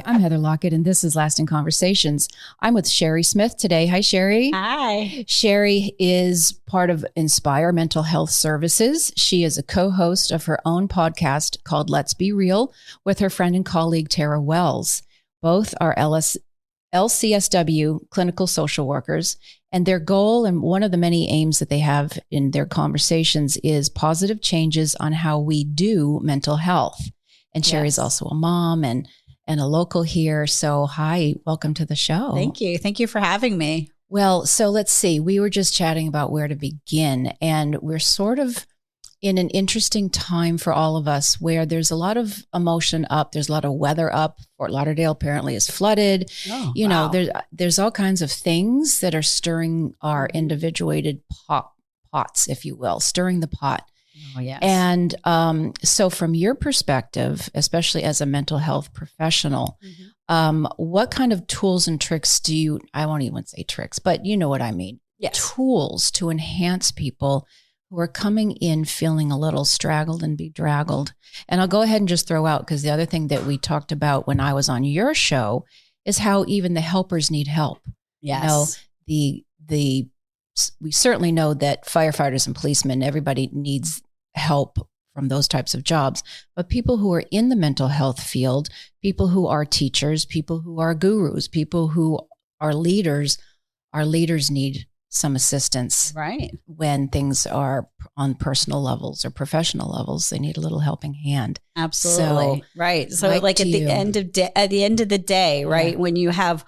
I'm Heather Lockett, and this is Lasting Conversations. I'm with Sheri Smith today. Hi, Sheri. Hi. Sheri is part of Inspire Mental Health Services. She is a co-host of her own podcast called Let's Be Real with her friend and colleague, Tara Wells. Both are LCSW clinical social workers, and their goal and one of the many aims that they have in their conversations is positive changes on how we do mental health. And Sheri's also a mom and a local here. So hi, welcome to the show. Thank you. Thank you for having me. Well, so let's see. We were just chatting about where to begin, and we're sort of in an interesting time for all of us where there's a lot of emotion up. There's a lot of weather up. Fort Lauderdale apparently is flooded. You know, there's all kinds of things that are stirring our individuated pots, if you will, stirring the pot. Oh, yes. And so from your perspective, especially as a mental health professional, what kind of tools and tricks do you, I won't even say tricks, but you know what I mean, tools to enhance people who are coming in feeling a little straggled and bedraggled? And I'll go ahead and just throw out, because the other thing that we talked about when I was on your show is how even the helpers need help. Yes. You know, we certainly know that firefighters and policemen, everybody needs help from those types of jobs. But people who are in the mental health field, people who are teachers, people who are gurus, people who are leaders, our leaders need some assistance. Right. When things are on personal levels or professional levels, they need a little helping hand. Absolutely. So, right. So like at the end of the day, right, when you have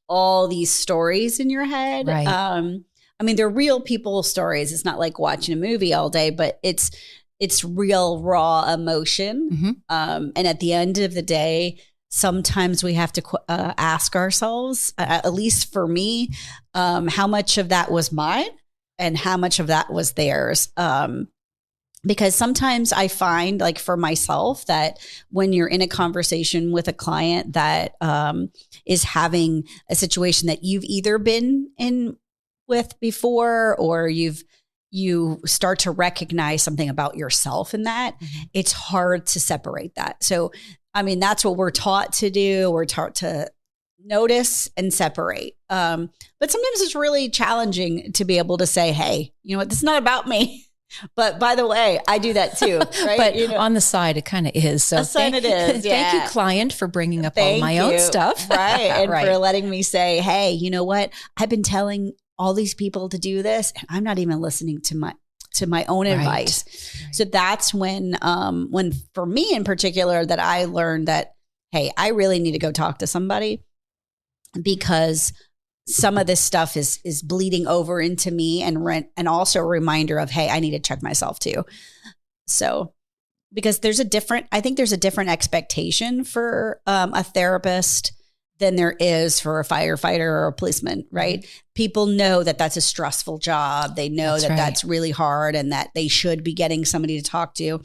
all these stories in your head, right. I mean, they're real people stories. It's not like watching a movie all day, but it's real, raw emotion. And at the end of the day, sometimes we have to ask ourselves, at least for me, how much of that was mine and how much of that was theirs. Because sometimes I find, like for myself, that when you're in a conversation with a client that is having a situation that you've either been in with before, or you start to recognize something about yourself in that, it's hard to separate that. So, I mean, that's what we're taught to do. We're taught to notice and separate. But sometimes it's really challenging to be able to say, hey, you know what, this is not about me. But by the way, I do that too, right? But on the side, it kind of is. So thank you, client, for bringing up all my own stuff. Right. And for letting me say, hey, you know what? I've been telling all these people to do this, and I'm not even listening to my own advice. Right. So that's when for me in particular, that I learned that, hey, I really need to go talk to somebody, because some of this stuff is bleeding over into me, and also a reminder of, hey, I need to check myself too. So, because I think there's a different expectation for a therapist than there is for a firefighter or a policeman, right? People know that that's a stressful job. They know that's really hard, and that they should be getting somebody to talk to.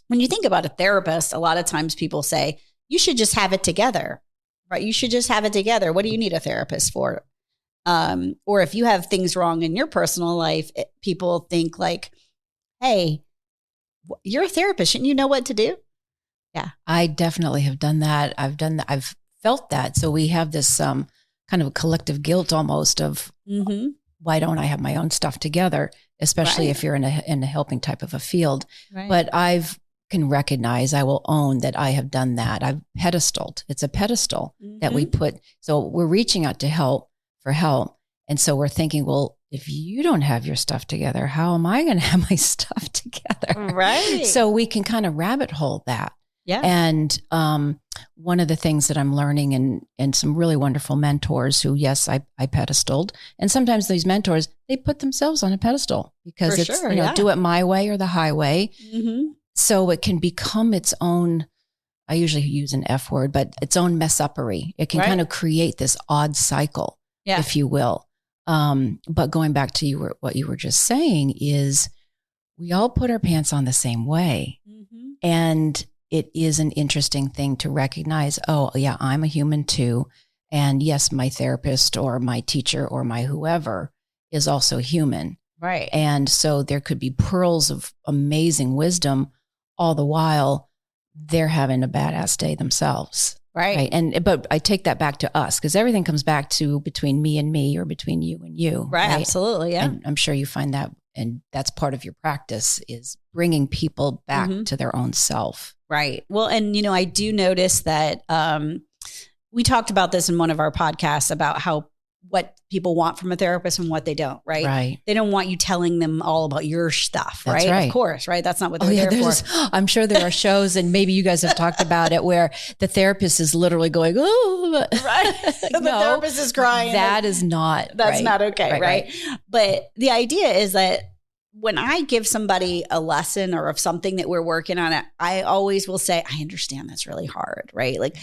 When you think about a therapist, a lot of times people say, you should just have it together, right? You should just have it together. What do you need a therapist for? Or if you have things wrong in your personal life, people think like, hey, you're a therapist. Shouldn't you know what to do? Yeah. I definitely have done that. I've felt that. So we have this kind of a collective guilt almost of why don't I have my own stuff together, especially if you're in a helping type of a field. Right. But I will own that I have done that. I've pedestaled. It's a pedestal that we put. So we're reaching out for help. And so we're thinking, well, if you don't have your stuff together, how am I going to have my stuff together? Right. So we can kind of rabbit hole that. Yeah. And one of the things that I'm learning and some really wonderful mentors who, yes, I pedestaled. And sometimes these mentors, they put themselves on a pedestal because do it my way or the highway. So it can become its own, I usually use an F word, but its own mess-uppery. It can kind of create this odd cycle, if you will. But going back to what you were just saying is we all put our pants on the same way. And it is an interesting thing to recognize, oh, yeah, I'm a human too. And yes, my therapist or my teacher or my whoever is also human. Right. And so there could be pearls of amazing wisdom, all the while they're having a badass day themselves. Right. But I take that back to us because everything comes back to between me and me or between you and you. Right. Absolutely. Yeah. And I'm sure you find that, and that's part of your practice is bringing people back to their own self. Right. Well, and, I do notice that we talked about this in one of our podcasts about what people want from a therapist and what they don't, right? Right. They don't want you telling them all about your stuff, That's right? Of course, right? That's not what they're there for. I'm sure there are shows, and maybe you guys have talked about it, where the therapist is literally going, "Oh, right." The therapist is crying. That is not. That's not okay, right? But the idea is that when I give somebody a lesson or of something that we're working on, I always will say, "I understand that's really hard," right? Like,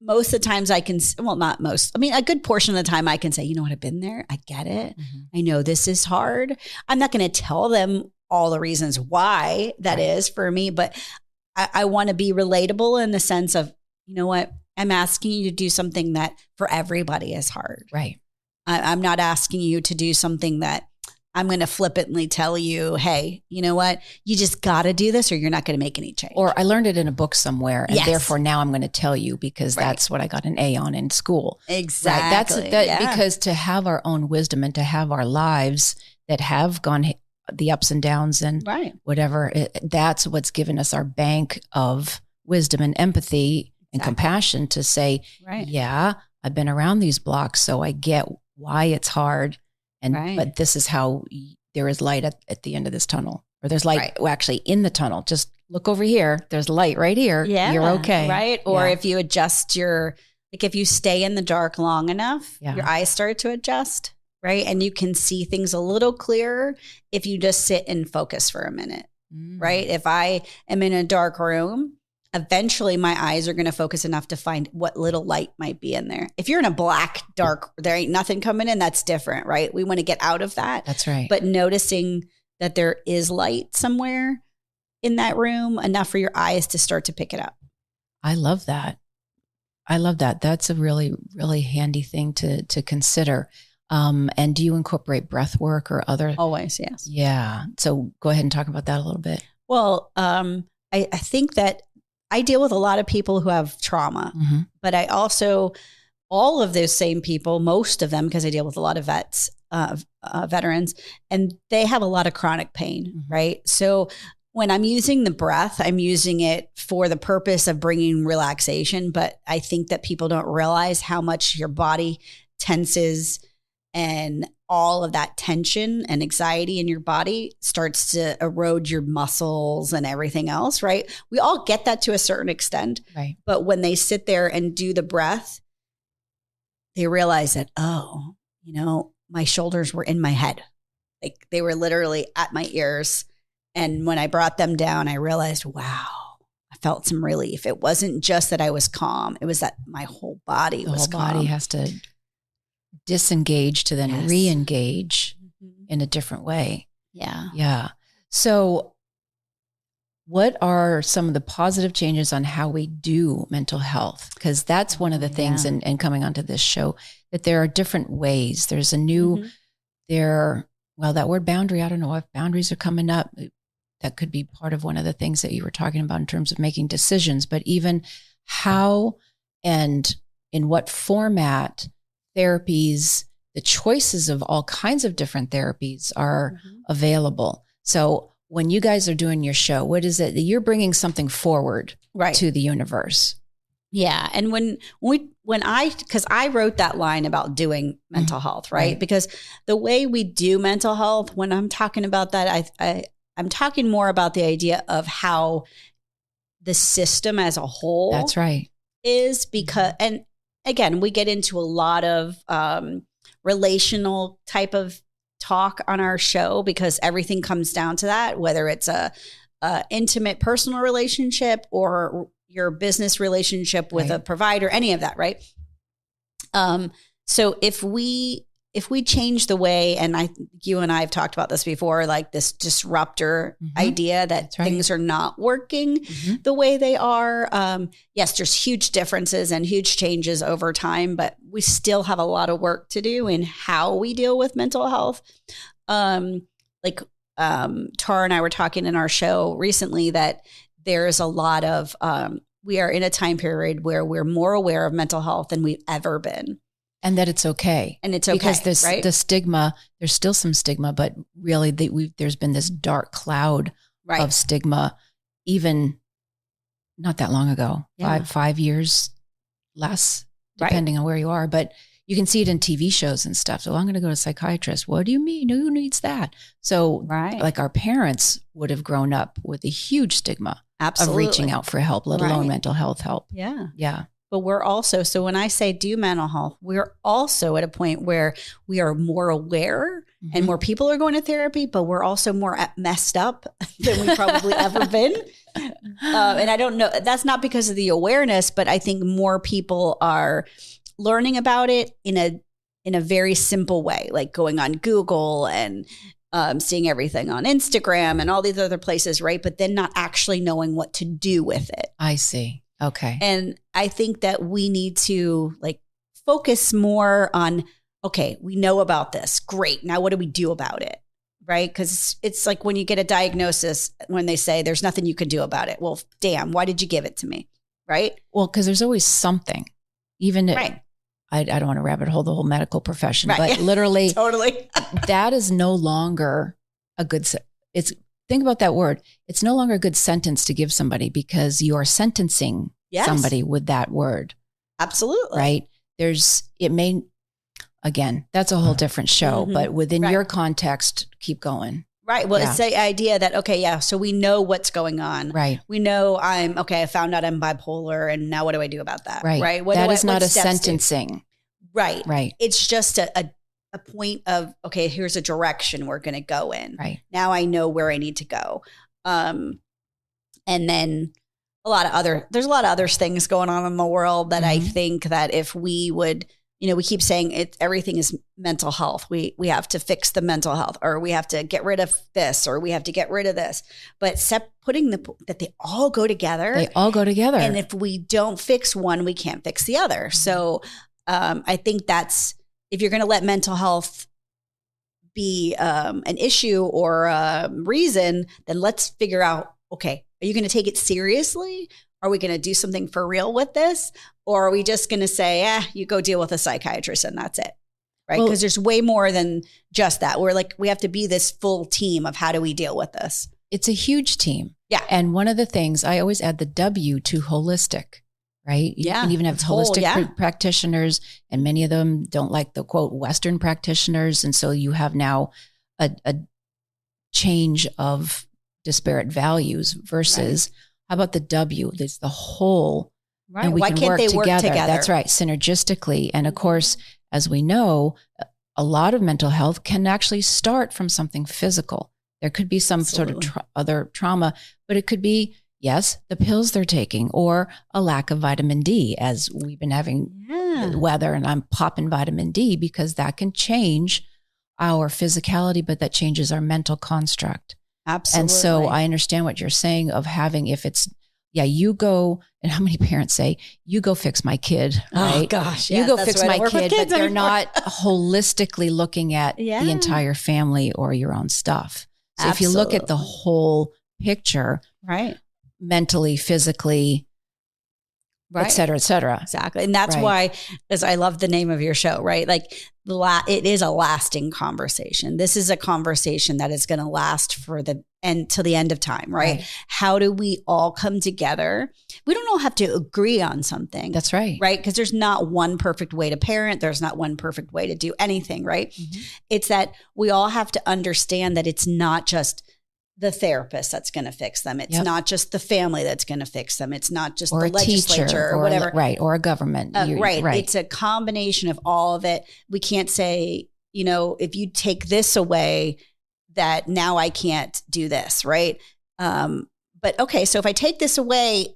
most of the times I can, well, not most, a good portion of the time I can say, you know what, I've been there. I get it. I know this is hard. I'm not going to tell them all the reasons why that is for me, but I want to be relatable in the sense of, you know what, I'm asking you to do something that for everybody is hard. Right. I'm not asking you to do something that I'm going to flippantly tell you, hey, you know what? You just got to do this or you're not going to make any change. Or I learned it in a book somewhere, and therefore now I'm going to tell you because that's what I got an A on in school. Exactly. Right? Because to have our own wisdom and to have our lives that have gone the ups and downs and whatever, that's what's given us our bank of wisdom and empathy and compassion to say, yeah, I've been around these blocks, so I get why it's hard. But this is how there is light at the end of this tunnel, or there's light actually in the tunnel. Just look over here. There's light right here. Yeah, you're okay. Right. Or if you adjust if you stay in the dark long enough, your eyes start to adjust. Right. And you can see things a little clearer if you just sit and focus for a minute. Right. If I am in a dark room, eventually my eyes are going to focus enough to find what little light might be in there. If you're in a black, dark, there ain't nothing coming in, that's different, right? We want to get out of that. That's right. But noticing that there is light somewhere in that room, enough for your eyes to start to pick it up. I love that. That's a really, really handy thing to consider. And do you incorporate breath work or other? Always, yes. Yeah. So go ahead and talk about that a little bit. Well, I think that I deal with a lot of people who have trauma, but I also, all of those same people, most of them, because I deal with a lot of veterans, and they have a lot of chronic pain, right? So when I'm using the breath, I'm using it for the purpose of bringing relaxation, but I think that people don't realize how much your body tenses, and all of that tension and anxiety in your body starts to erode your muscles and everything else, right? We all get that to a certain extent. Right. But when they sit there and do the breath, they realize that, my shoulders were in my head. Like they were literally at my ears. And when I brought them down, I realized, wow, I felt some relief. It wasn't just that I was calm. It was that my whole body was calm. The whole body has to disengage to then re-engage in a different way. Yeah. Yeah. So what are some of the positive changes on how we do mental health? Because that's one of the things and coming onto this show, that there are different ways. There's a new, that word boundary, I don't know if boundaries are coming up. That could be part of one of the things that you were talking about in terms of making decisions, but even how and in what format therapies, the choices of all kinds of different therapies are available. So when you guys are doing your show, what is it that you're bringing something forward to the universe? Yeah. And because I wrote that line about doing mental health, right? Because the way we do mental health, when I'm talking about that, I'm talking more about the idea of how the system as a whole is, because, and again, we get into a lot of relational type of talk on our show because everything comes down to that, whether it's a intimate personal relationship or your business relationship with a provider, any of that, right? So if we change the way, and you and I have talked about this before, like this disruptor idea that things are not working the way they are. Yes, there's huge differences and huge changes over time, but we still have a lot of work to do in how we deal with mental health. Tara and I were talking in our show recently that there's a lot of we are in a time period where we're more aware of mental health than we've ever been. And that it's okay. And it's okay. Because the stigma, there's still some stigma, but really there's been this dark cloud of stigma, even not that long ago, 5 years less, depending on where you are. But you can see it in TV shows and stuff. So I'm going to go to a psychiatrist. What do you mean? Who needs that? So like our parents would have grown up with a huge stigma of reaching out for help, let alone mental health help. Yeah. Yeah. But we're also, so when I say do mental health, we're also at a point where we are more aware and more people are going to therapy, but we're also more messed up than we've probably ever been. And I don't know, that's not because of the awareness, but I think more people are learning about it in a very simple way, like going on Google and seeing everything on Instagram and all these other places, right? But then not actually knowing what to do with it. I see. Okay. And I think that we need to like focus more on, okay, we know about this. Great. Now what do we do about it? Right? Because it's like when you get a diagnosis, when they say there's nothing you can do about it. Well, damn, why did you give it to me? Right? Well, because there's always something, even if I don't want to rabbit hole the whole medical profession, but literally totally that is no longer a good, think about that word. It's no longer a good sentence to give somebody because you are sentencing somebody with that word. Absolutely. Right? Again, that's a whole different show, but within your context, keep going. Right. Well, it's the idea that, so we know what's going on. Right. We know I found out I'm bipolar and now what do I do about that? Right. Right. That is not a sentencing. Right. Right. It's just a point of, okay, here's a direction we're going to go in. Right. Now I know where I need to go. And then there's a lot of other things going on in the world that I think that if we would, we keep saying everything is mental health. We have to fix the mental health, or we have to get rid of this, or we have to get rid of this, but putting that they all go together. They all go together. And if we don't fix one, we can't fix the other. So I think that's, if you're going to let mental health be an issue or a reason, then let's figure out, okay, are you going to take it seriously? Are we going to do something for real with this? Or are we just going to say, you go deal with a psychiatrist and that's it? Right? Because there's way more than just that. We have to be this full team of how do we deal with this? It's a huge team. Yeah. And one of the things, I always add the W to holistic. Right? You can even have holistic practitioners, and many of them don't like the quote Western practitioners. And so you have now a change of disparate values versus how about the W? There's the whole, and we Why can can't work they together. Work together? That's right, synergistically. And of course, as we know, a lot of mental health can actually start from something physical. There could be some sort of other trauma, but it could be, yes, the pills they're taking, or a lack of vitamin D, as we've been having the weather, and I'm popping vitamin D because that can change our physicality, but that changes our mental construct. Absolutely. And so I understand what you're saying of having, if it's, you go, and how many parents say, you go fix my kid, right? Oh gosh. You go fix my kid, but they're not holistically looking at the entire family or your own stuff. So if you look at the whole picture, right, mentally, physically, et cetera, et cetera. Exactly. And that's why, as I love the name of your show, right? Like it is a lasting conversation. This is a conversation that is going to last for the end till the end of time, right? How do we all come together? We don't all have to agree on something. That's right. Right? Because there's not one perfect way to parent. There's not one perfect way to do anything, right? Mm-hmm. It's that we all have to understand that it's not just the therapist that's going to fix them. It's not just the family that's going to fix them. It's not just the legislature or whatever. Or a government. Right. It's a combination of all of it. We can't say, if you take this away, that now I can't do this, right? But okay, so if I take this away,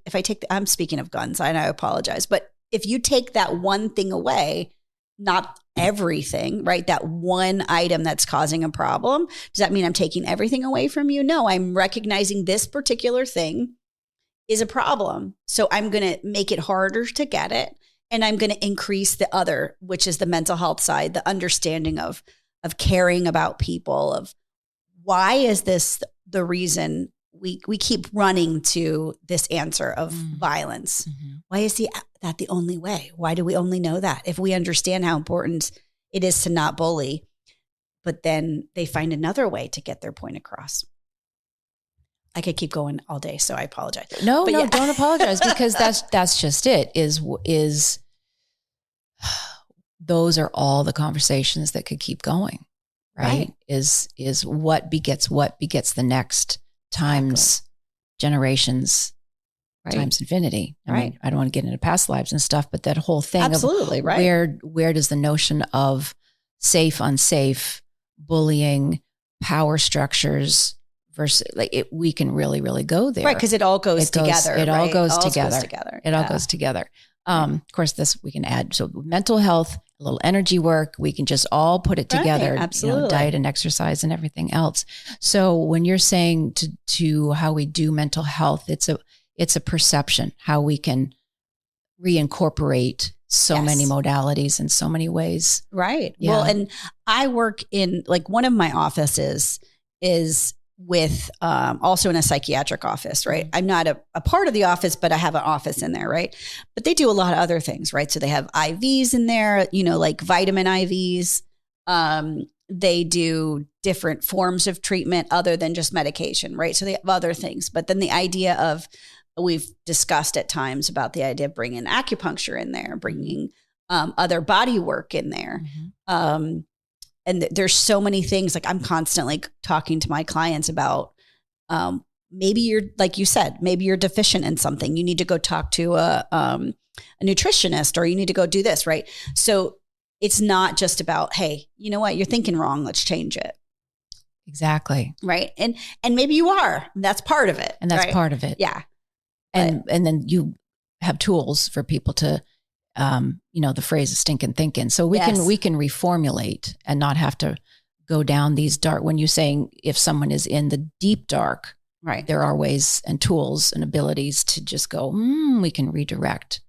I'm speaking of guns, and I apologize, but if you take that one thing away, not everything, right? That one item that's causing a problem. Does that mean I'm taking everything away from you? No, I'm recognizing this particular thing is a problem. So I'm going to make it harder to get it. And I'm going to increase the other, which is the mental health side, the understanding of caring about people, of why is this the reason we keep running to this answer of violence. Mm-hmm. Why is that the only way? Why do we only know that? If we understand how important it is to not bully, but then they find another way to get their point across. I could keep going all day, so I apologize. No, don't apologize, because that's just it. Is those are all the conversations that could keep going, right? Is what begets the next times generations times infinity. I mean, I don't want to get into past lives and stuff, but that whole thing absolutely of where does the notion of safe, unsafe, bullying, power structures versus we can really, really go there. Right. Because it all goes together. It all goes together. It all goes together. Of course, this we can add. So mental health, a little energy work, we can just all put it together. Absolutely. Diet and exercise and everything else. So when you're saying to how we do mental health, it's a perception, how we can reincorporate so many modalities in so many ways. Right. Yeah. Well, and I work in one of my offices is with also in a psychiatric office, right? I'm not a part of the office, but I have an office in there, right? But they do a lot of other things, right? So they have IVs in there, like vitamin IVs. They do different forms of treatment other than just medication, right? So they have other things. But then the idea of, we've discussed at times about the idea of bringing acupuncture in there, bringing other body work in there. Mm-hmm. And there's so many things. I'm constantly talking to my clients about maybe you're, like you said, maybe you're deficient in something. You need to go talk to a nutritionist, or you need to go do this, right? So it's not just about, hey, you know what, you're thinking wrong, let's change it. Exactly. Right. And maybe you are. That's part of it. And that's part of it. Yeah. And then you have tools for people to, the phrase is stinking thinking. So we can reformulate and not have to go down these dark, when you're saying if someone is in the deep dark, right, there are ways and tools and abilities to just go, we can redirect,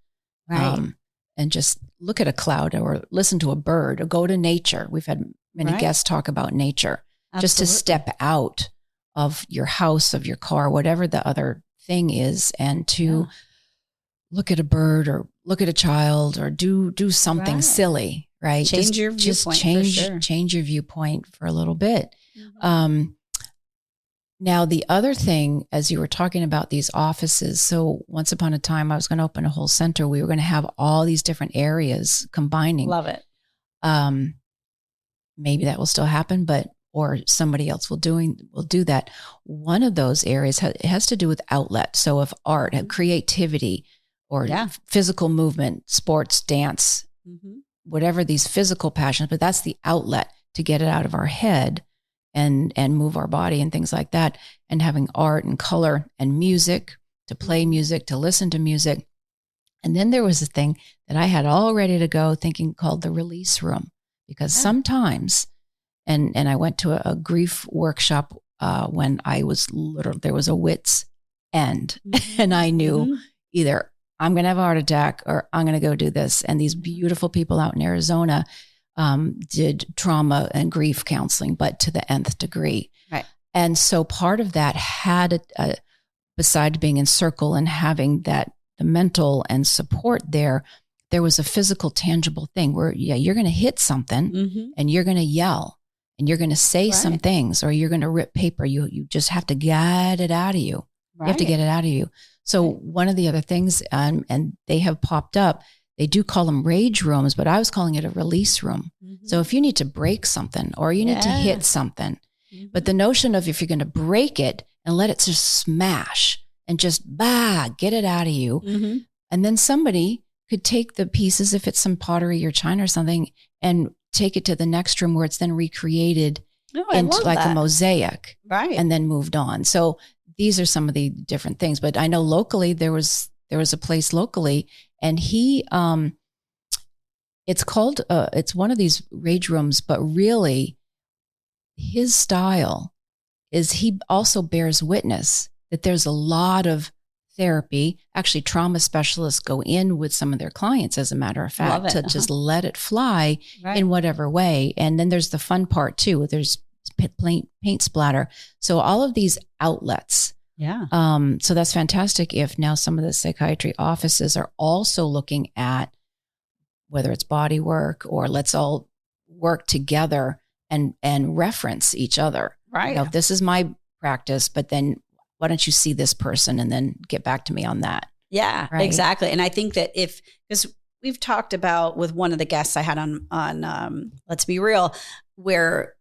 right. And just look at a cloud or listen to a bird or go to nature. We've had many guests talk about nature. Absolutely. Just to step out of your house, of your car, whatever the other thing is, and to look at a bird or look at a child or do something silly, right? Change your viewpoint. Change your viewpoint for a little bit. Mm-hmm. Now, the other thing, as you were talking about these offices, so once upon a time, I was going to open a whole center. We were going to have all these different areas combining. Love it. Maybe that will still happen, or somebody else will do that. One of those areas has to do with outlet. So if art, creativity, or physical movement, sports, dance, whatever these physical passions, but that's the outlet to get it out of our head and move our body and things like that. And having art and color and music, to play music, to listen to music. And then there was a thing that I had all ready to go thinking called the release room, because sometimes, and I went to a grief workshop when I was there was a wit's end, and I knew either I'm going to have a heart attack or I'm going to go do this. And these beautiful people out in Arizona did trauma and grief counseling, but to the nth degree. Right. And so part of that had, besides being in circle and having the mental and support there was a physical, tangible thing where, you're going to hit something and you're going to yell and you're going to say some things, or you're going to rip paper. You just have to get it out of you. Right. You have to get it out of you. So one of the other things, and they have popped up, they do call them rage rooms, but I was calling it a release room. So if you need to break something or you need to hit something, but the notion of if you're going to break it and let it just smash and just get it out of you. And then somebody could take the pieces, if it's some pottery or china or something, and take it to the next room where it's then recreated into like a mosaic, right? And then moved on. So these are some of the different things. But I know locally there was a place locally, and he it's called it's one of these rage rooms, but really his style is he also bears witness that there's a lot of therapy. Actually, trauma specialists go in with some of their clients, as a matter of fact, to just let it fly in whatever way. And then there's the fun part too. There's paint splatter. So all of these outlets Yeah. So that's fantastic if now some of the psychiatry offices are also looking at whether it's body work or let's all work together and reference each other. Right. You know, this is my practice, but then why don't you see this person and then get back to me on that? Yeah, right? Exactly. And I think that because we've talked about with one of the guests I had on Let's Be Real, where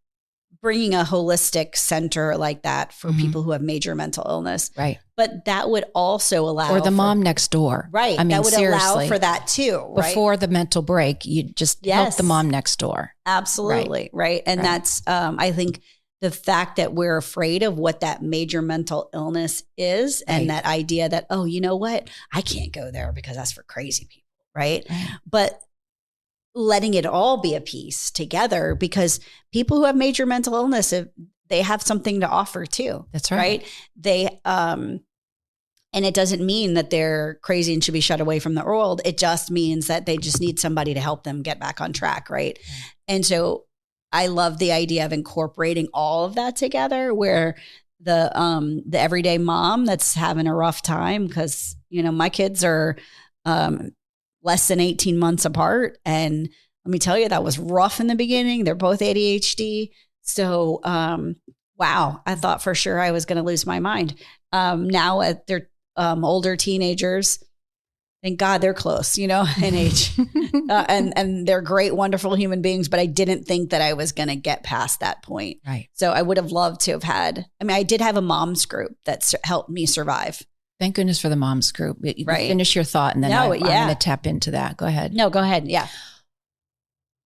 bringing a holistic center like that for people who have major mental illness. Right. But that would also allow or the mom next door. Right. I mean, that would seriously, allow for that too. Right? Before the mental break, you just help the mom next door. Absolutely. Right. And that's, I think the fact that we're afraid of what that major mental illness is and that idea that, oh, you know what? I can't go there because that's for crazy people. Right. But letting it all be a piece together, because people who have major mental illness, they have something to offer too. That's right. They, and it doesn't mean that they're crazy and should be shut away from the world. It just means that they just need somebody to help them get back on track. Right. And so I love the idea of incorporating all of that together, where the everyday mom that's having a rough time, because, you know, my kids are, less than 18 months apart. And let me tell you, that was rough in the beginning. They're both ADHD. So, wow, I thought for sure I was going to lose my mind. Now they're older teenagers. Thank God they're close, you know, in age. And they're great, wonderful human beings. But I didn't think that I was going to get past that point. Right. So I would have loved to have I did have a mom's group that helped me survive. Thank goodness for the moms group. Finish your thought and then I'm going to tap into that. Go ahead. No, go ahead. Yeah.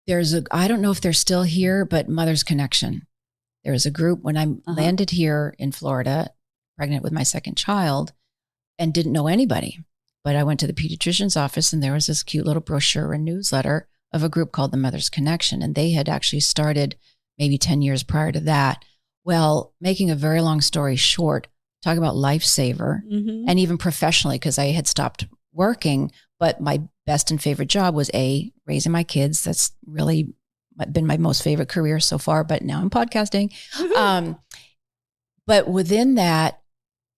I don't know if they're still here, but Mother's Connection. There was a group when I landed here in Florida, pregnant with my second child, and didn't know anybody. But I went to the pediatrician's office and there was this cute little brochure and newsletter of a group called the Mother's Connection. And they had actually started maybe 10 years prior to that. Well, making a very long story short, talk about lifesaver, and even professionally, because I had stopped working, but my best and favorite job was raising my kids. That's really been my most favorite career so far, but now I'm podcasting. But within that,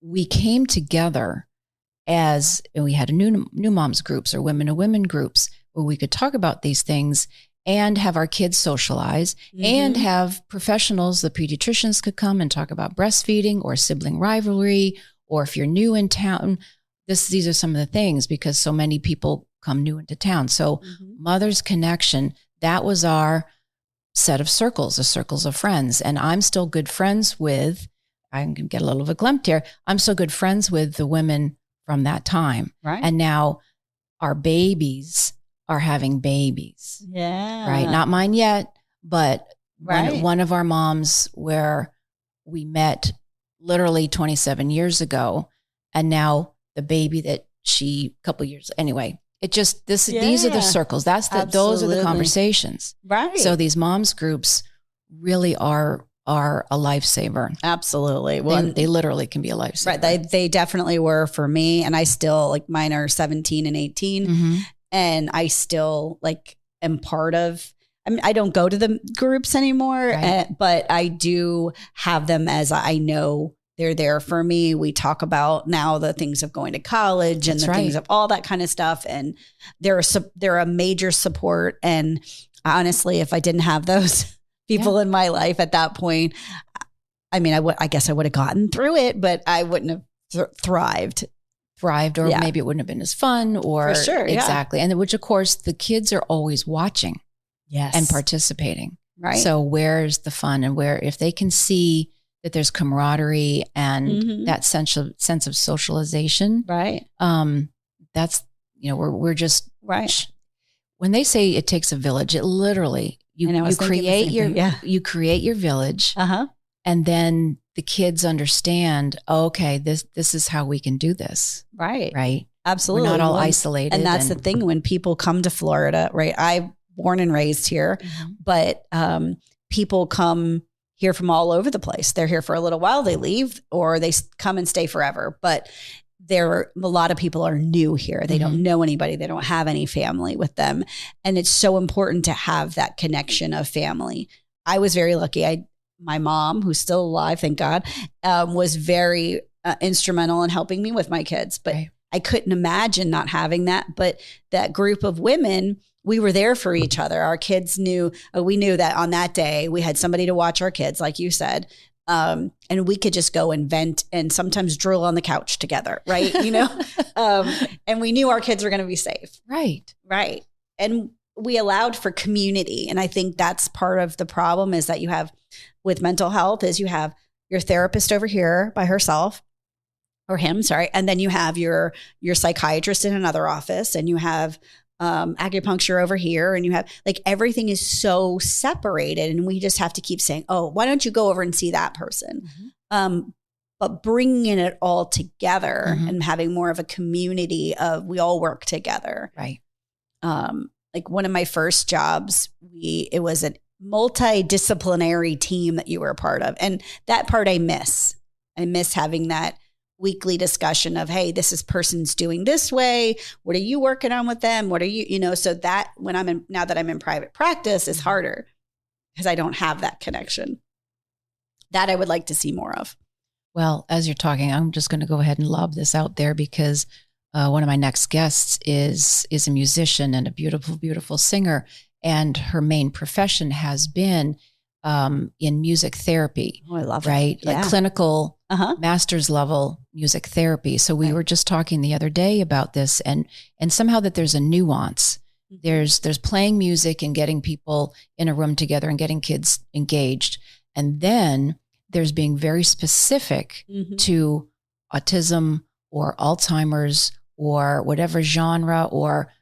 we came together and we had a new moms groups or women to women groups where we could talk about these things and have our kids socialize and have professionals, the pediatricians could come and talk about breastfeeding or sibling rivalry, or if you're new in town, these are some of the things, because so many people come new into town. So Mother's Connection, that was our set of circles, the circles of friends. And I'm still good friends with, I can get a little verklempt here, I'm still good friends with the women from that time. Right. And now our babies are having babies. Yeah. Right. Not mine yet, but one of our moms where we met literally 27 years ago, and now the baby that a couple years, anyway, these are the circles. Those are the conversations. Right. So these moms groups really are a lifesaver. Absolutely. Well, they literally can be a lifesaver. Right. They definitely were for me. And I still, like, mine are 17 and 18. And I still am part of, I mean, I don't go to the groups anymore, but I do have them as I know they're there for me. We talk about now the things of going to college and things of all that kind of stuff. And they're a major support. And honestly, if I didn't have those people in my life at that point, I mean, I guess I would have gotten through it, but I wouldn't have thrived, or maybe it wouldn't have been as fun, or for sure, exactly. And which, of course, the kids are always watching and participating. Right. So where's the fun, and if they can see that there's camaraderie and that sense of socialization. Right. That's, we're just when they say it takes a village, it literally, you create your village, and then the kids understand, okay, this is how we can do this. Right. Absolutely. We're not all isolated. And that's the thing, when people come to Florida, right? I'm born and raised here, but people come here from all over the place. They're here for a little while, they leave, or they come and stay forever. But a lot of people are new here. They don't know anybody. They don't have any family with them. And it's so important to have that connection of family. I was very lucky. My mom, who's still alive, thank God, was very instrumental in helping me with my kids, but I couldn't imagine not having that. But that group of women, we were there for each other. Our kids knew, we knew that on that day we had somebody to watch our kids, like you said. And we could just go and vent and sometimes drool on the couch together. Right. And we knew our kids were going to be safe. Right. Right. And we allowed for community. And I think that's part of the problem is that you have with mental health is you have your therapist over here by herself. Or him, sorry. And then you have your psychiatrist in another office, and you have acupuncture over here, and you have like everything is so separated, and we just have to keep saying, "Oh, why don't you go over and see that person?" But bringing it all together and having more of a community of we all work together, right? Like one of my first jobs, it was a multidisciplinary team that you were a part of, and that part I miss. I miss having that weekly discussion of, hey, this person's doing this way. What are you working on with them? What are you, so that now that I'm in private practice is harder because I don't have that connection that I would like to see more of. Well, as you're talking, I'm just going to go ahead and lob this out there because one of my next guests is a musician and a beautiful, beautiful singer. And her main profession has been in music therapy. Oh, I love it. Right? Yeah. Like clinical master's level music therapy. So we were just talking the other day about this and somehow that there's a nuance. There's playing music and getting people in a room together and getting kids engaged. And then there's being very specific to autism or Alzheimer's or whatever genre or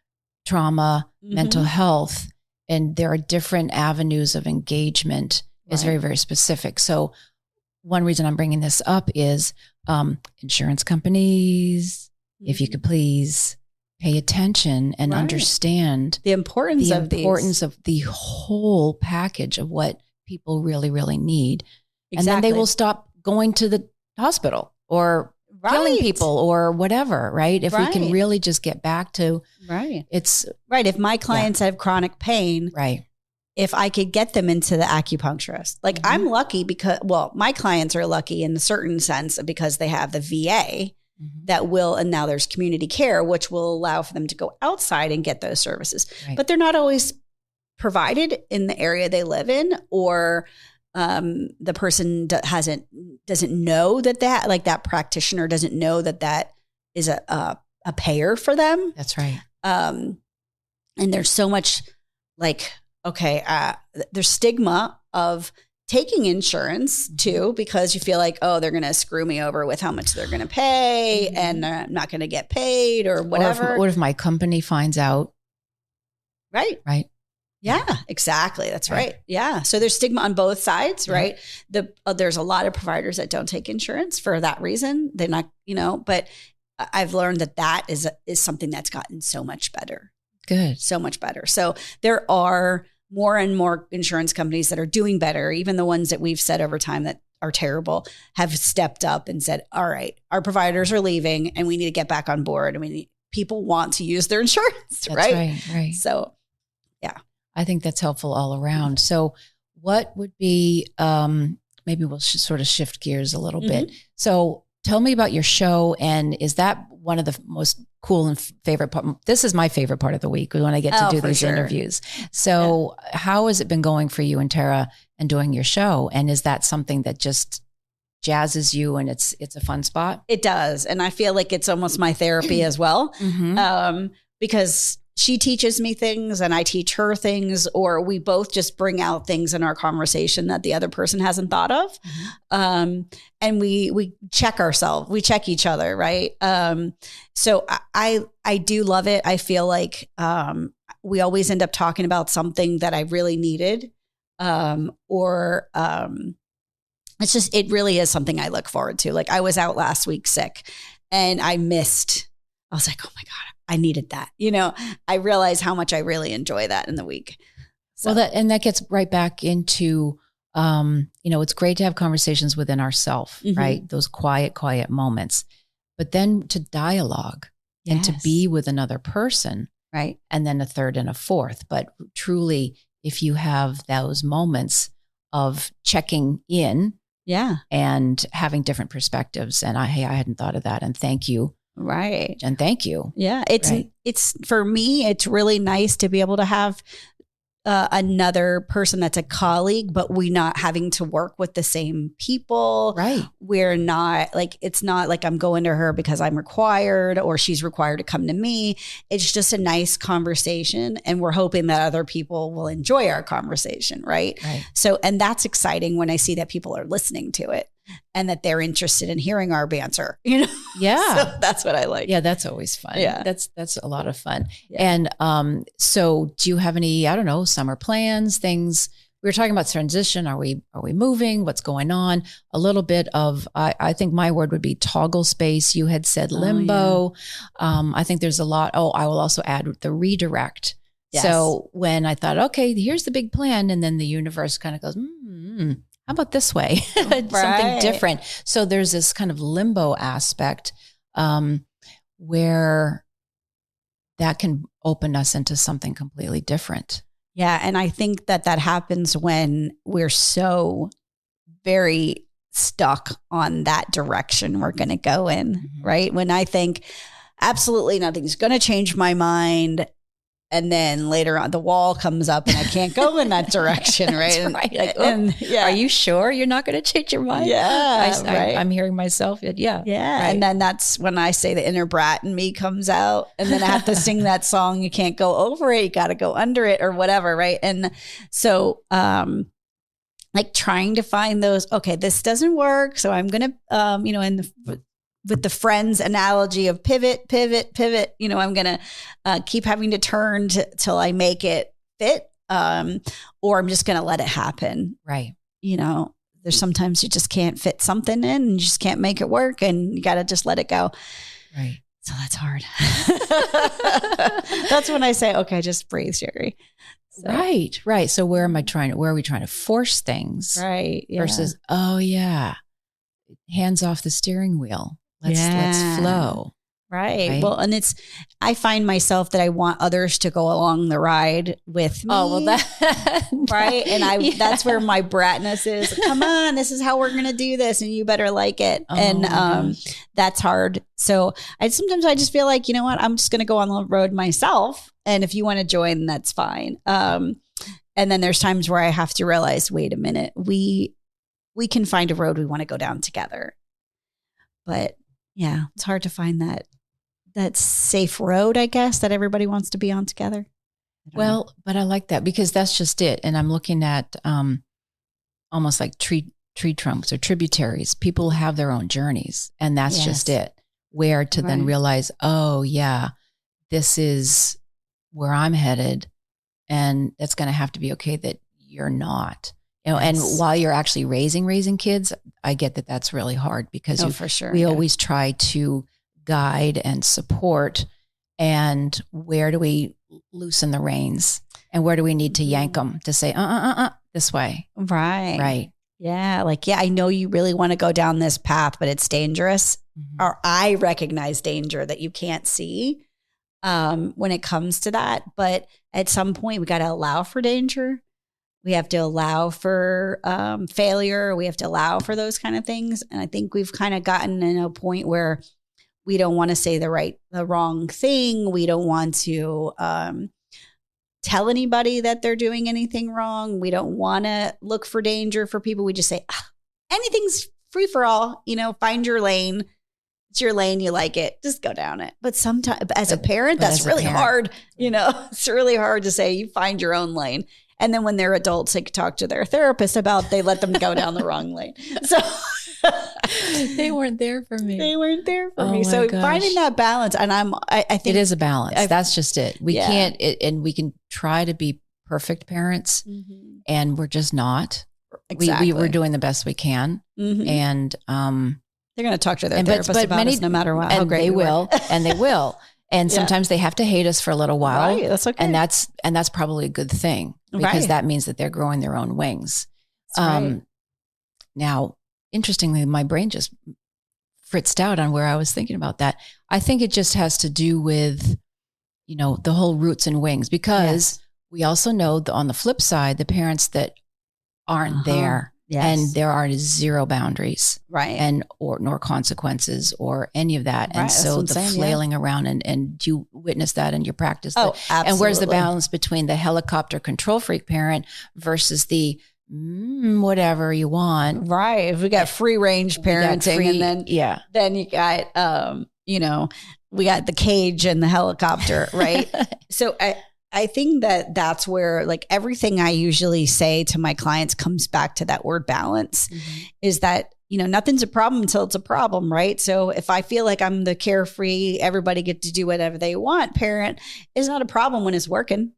trauma, mental health. And there are different avenues of engagement. It's very, very specific. So one reason I'm bringing this up is insurance companies, if you could please pay attention and understand the importance of the whole package of what people really, really need. Exactly. And then they will stop going to the hospital or killing people or whatever, right? If we can really just get back to it's right. If my clients have chronic pain, if I could get them into the acupuncturist, like I'm lucky because, my clients are lucky in a certain sense because they have the VA that will, and now there's community care, which will allow for them to go outside and get those services, but they're not always provided in the area they live in, or the person doesn't know that like that practitioner doesn't know that is a payer for them. That's right. And there's so much like, there's stigma of taking insurance too, because you feel like, oh, they're going to screw me over with how much they're going to pay and I'm not going to get paid or whatever. What if my company finds out? Right. Right. Yeah, exactly. That's right. Yeah. So there's stigma on both sides, right? There's a lot of providers that don't take insurance for that reason. They're not, but I've learned that is something that's gotten so much better. Good. So much better. So there are more and more insurance companies that are doing better. Even the ones that we've said over time that are terrible have stepped up and said, all right, our providers are leaving and we need to get back on board. And people want to use their insurance, That's right. So, yeah. I think that's helpful all around. So what would be, maybe we'll sort of shift gears a little bit. So tell me about your show. And is that one of the most cool and favorite part? This is my favorite part of the week when I get to do these interviews. So how has it been going for you and Tara and doing your show? And is that something that just jazzes you and it's a fun spot? It does. And I feel like it's almost my therapy as well. Because she teaches me things and I teach her things, or we both just bring out things in our conversation that the other person hasn't thought of. And we check ourselves, we check each other. Right. So I do love it. I feel like, we always end up talking about something that I really needed. It really is something I look forward to. Like I was out last week sick and I was like, oh my God, I needed that. I realized how much I really enjoy that in the week. So. Well, that gets right back into, it's great to have conversations within ourselves, right? Those quiet moments, but then to dialogue and to be with another person, right? And then a third and a fourth. But truly, if you have those moments of checking in Yeah. And having different perspectives. And I hadn't thought of that. And thank you. Right. And thank you. Yeah. It's for me, it's really nice to be able to have another person that's a colleague, but we not having to work with the same people. Right. We're not like, it's not like I'm going to her because I'm required or she's required to come to me. It's just a nice conversation. And we're hoping that other people will enjoy our conversation. Right. So, and that's exciting when I see that people are listening to it and that they're interested in hearing our banter, you know? Yeah. So that's what I like. Yeah. That's always fun. Yeah. That's a lot of fun. Yeah. And so do you have any, I don't know, summer plans, things? We were talking about transition. Are we moving? What's going on? A little bit of, I think my word would be toggle space. You had said limbo. I think there's a lot. Oh, I will also add the redirect. Yes. So when I thought, okay, here's the big plan. And then the universe kind of goes, how about this way? Something different. So there's this kind of limbo aspect where that can open us into something completely different. Yeah. And I think that happens when we're so very stuck on that direction we're going to go in, right? When I think absolutely nothing's going to change my mind. And then later on, the wall comes up and I can't go in that direction, right? Are you sure you're not going to change your mind? Yeah, I'm hearing myself. Yeah. Right. And then that's when I say the inner brat in me comes out. And then I have to sing that song. You can't go over it. You got to go under it or whatever, right? And so like trying to find those, okay, this doesn't work. So I'm going to, with the Friends analogy of pivot, I'm going to keep having to turn till I make it fit. Or I'm just going to let it happen. Right. There's sometimes you just can't fit something in and you just can't make it work and you got to just let it go. Right. So that's hard. That's when I say, okay, just breathe, Sheri. So. Right. So where are we trying to force things? Right. Yeah. Versus, hands off the steering wheel. Let's flow. Right. Well, and I find myself that I want others to go along the ride with me. Oh, well, right. And that's where my bratness is. Come on, this is how we're going to do this and you better like it. And that's hard. So sometimes I just feel like, you know what, I'm just going to go on the road myself. And if you want to join, that's fine. And then there's times where I have to realize, wait a minute, we can find a road we want to go down together. But yeah, it's hard to find that safe road, I guess, that everybody wants to be on together. Well, but I like that because that's just it. And I'm looking at almost like tree trunks or tributaries. People have their own journeys, and that's just it. Where to then realize, oh yeah, this is where I'm headed, and it's going to have to be okay that you're not. And while you're actually raising kids, I get that that's really hard because for sure, we always try to guide and support. And where do we loosen the reins? And where do we need to yank them to say, this way? Right. Yeah. Like, I know you really want to go down this path, but it's dangerous. Or I recognize danger that you can't see when it comes to that. But at some point, we got to allow for danger. We have to allow for failure. We have to allow for those kind of things. And I think we've kind of gotten in a point where we don't want to say the wrong thing. We don't want to tell anybody that they're doing anything wrong. We don't want to look for danger for people. We just say, anything's free for all, find your lane. It's your lane. You like it. Just go down it. But sometimes as a parent, that's really hard. It's really hard to say you find your own lane. And then when they're adults, they can talk to their therapist about they let them go down the wrong lane. So they weren't there for me. So finding that balance, and I think it is a balance. That's just it. We can't, and we can try to be perfect parents, and we're just not. Exactly. We're doing the best we can, and they're going to talk to their therapist about us no matter what. How great they will, and they will. And sometimes they have to hate us for a little while. Right, that's okay. And that's probably a good thing because that means that they're growing their own wings. Now, interestingly, my brain just fritzed out on where I was thinking about that. I think it just has to do with, the whole roots and wings, because we also know on the flip side, the parents that aren't there Yes. And there are zero boundaries, right? And nor consequences or any of that. Right. And so the flailing around, and you witness that in your practice. Oh, absolutely. And where's the balance between the helicopter control freak parent versus the whatever you want? Right. If we got free range parenting, and then you got we got the cage and the helicopter, right? So I think that's where, like, everything I usually say to my clients comes back to that word balance, is that, nothing's a problem until it's a problem, right? So if I feel like I'm the carefree, everybody get to do whatever they want parent, is not a problem when it's working.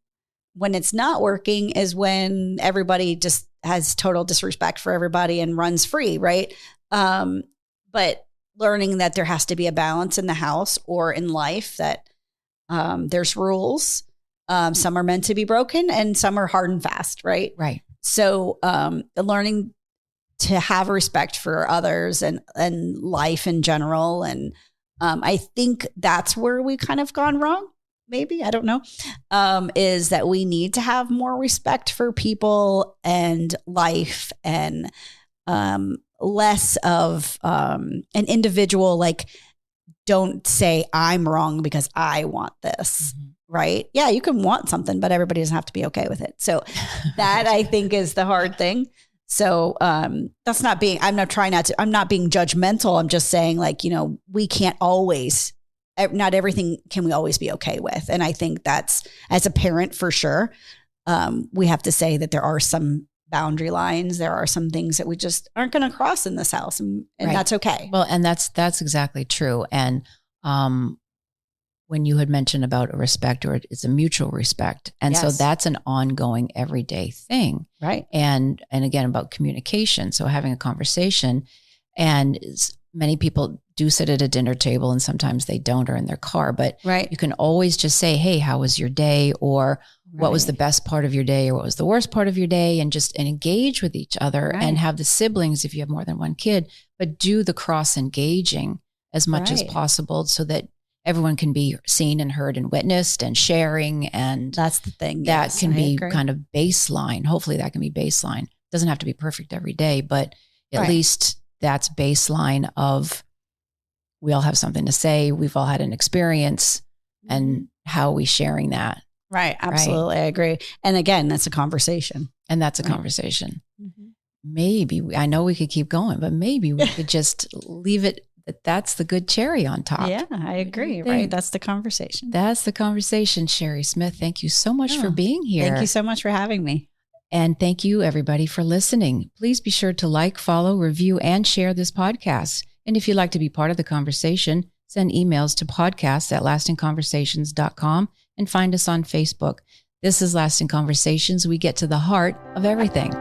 When it's not working is when everybody just has total disrespect for everybody and runs free, right? But learning that there has to be a balance in the house or in life, that there's rules. Some are meant to be broken and some are hard and fast, right? Right. So learning to have respect for others and life in general. And I think that's where we kind of gone wrong. Maybe, I don't know, is that we need to have more respect for people and life, and less of an individual, like, don't say I'm wrong because I want this. Right. Yeah, you can want something, but everybody doesn't have to be okay with it. So that, I think, is the hard thing. So that's not being, I'm not being judgmental. I'm just saying, like, we can't always, not everything can we always be okay with. And I think that's, as a parent, for sure, we have to say that there are some boundary lines. There are some things that we just aren't going to cross in this house, and right. That's okay. Well, and that's exactly true. And when you had mentioned about a respect, or it's a mutual respect. And so that's an ongoing everyday thing. Right. And again, about communication. So having a conversation, and many people do sit at a dinner table, and sometimes they don't, or in their car, but you can always just say, hey, how was your day? Or what was the best part of your day? Or what was the worst part of your day? And just engage with each other, and have the siblings, if you have more than one kid, but do the cross engaging as much as possible, so that everyone can be seen and heard and witnessed and sharing. And that's the thing. That can be kind of baseline. Hopefully that can be baseline. Doesn't have to be perfect every day, but at least that's baseline of, we all have something to say. We've all had an experience, and how are we sharing that? Right. Absolutely. I agree. And again, that's a conversation. And that's a conversation. Maybe, I know we could keep going, but maybe we could just leave it. That's the good cherry on top. Yeah, I agree. Right. That's the conversation. That's the conversation. Sheri Smith, thank you so much for being here. Thank you so much for having me. And thank you, everybody, for listening. Please be sure to like, follow, review, and share this podcast. And if you'd like to be part of the conversation, send emails to podcasts@lastingconversations.com, and find us on Facebook. This is Lasting Conversations. We get to the heart of everything.